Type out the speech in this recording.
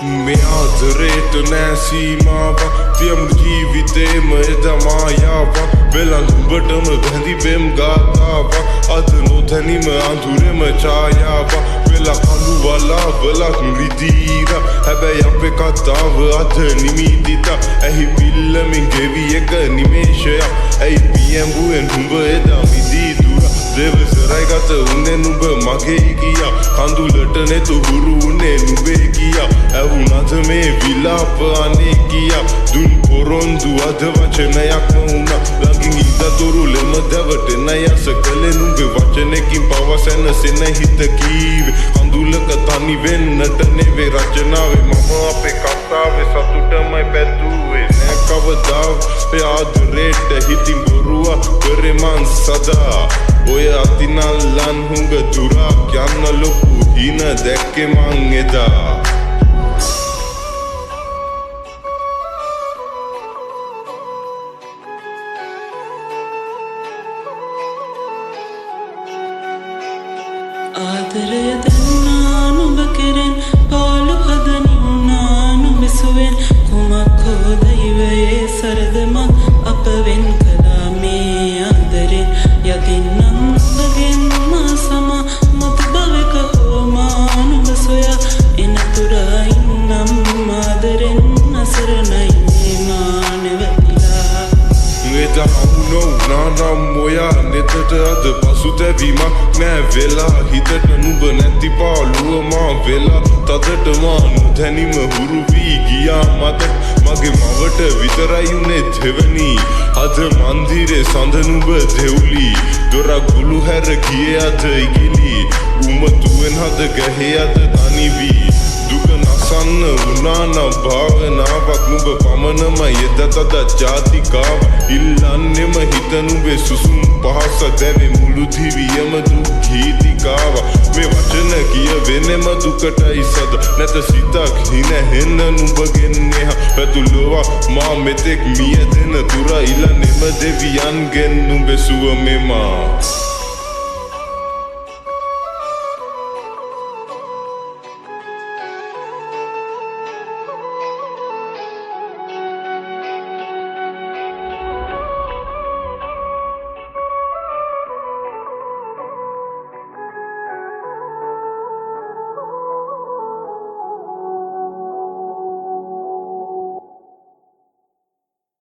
Me ආදරේට නෑ සීමාවක් තියමුණු ජීවිතේම එදා මායාවක් වෙලන් උඹටම බැඳි බෙම් ගාතාවක් අද නොදැනීම අඳුරෙම ඡායාවක් වෙලා කඳු වලාවලක් රිදීර හැබැයි අපේ කතාව අද නිමිතිත ඇහි පිල්ලමින් ගෙවි එක නිමේෂයක් ඇයි පියඹුවෙන් උඹ එදා මිදී දුර දෙවසරයි ගත උන්නේ නුඹ මගේ ගියා කඳුලට නෙතු හුරු උන්නේ නුඹේ ගියා ඇවුනද මේ විලාප අනේ ගියා දුන් පොරොන්දු අද වචනයක්ම වුණා ළඟින් ඉඳතුරු ලෙම දැවටෙන යස කලේ නුඹේ වචනකින් පවසන සෙන හිත කීවේ කඳුලක තනි වෙන්නට නෙවේ රචනාවේ මම අපේ කතාවේ සතුටමයි පැතුවේ නෑ කවදා ආදරේට හිතින් බොරුවක් කරේ මං සදා ඔය අතිනල්ලන් හුඟ දුරක් යන්න ලොකු හින දැක්කේ මං එදා ආදරය දන්නා නුඹ කෙරෙන් පාළු හදනිවුණා නුඹසුවෙන් කුමක් හෝ දෛවයේ සරදමක් අප වෙන් කළා මේ ආදරෙන් යදින්නම් නුඹගෙන් මා සමා මත භවක හෝ මා නුඹ සොයා එනතුරා ඉන්නම් ආදරෙන් අසරණයි මේ මා නැවතිලා එදා හමුනෝ නානම් ඔයා නෙතට අද පසුතැවීමක් නෑ වෙලා හිතට නුඹ නැති පාළුව මා වෙලා තදට මා නොදැනීම හුරු වී ගියා මට මගේ මවට විතරයි උනේ දෙවනි අද මන්දිරේ සඳ නුඹ දෙව්ලි දොරක් ගුළු හැර ගියේ අද ඉගිලි උමතුවෙන් හද ගැහේ අද තනි වී දුක නසන්න වුණානම් භාවනාවක් නුඹ පමණම එදතද ජාතිකාව ඉල්ලන්නෙම හිත නුඹේ සුසුම් පහස දැවේ මුළු දිවියම දුක් ගීතිකාව මේ වචන කිය වෙනෙම දුකටයි සද නැත සිතක් හින හෙන්න නුඹගෙන් එහා පැතුලොව මා මෙතෙක් මිය දෙන තුර ඉලන්නෙම දෙවියන්ගෙන් නුඹේ සුව මෙමා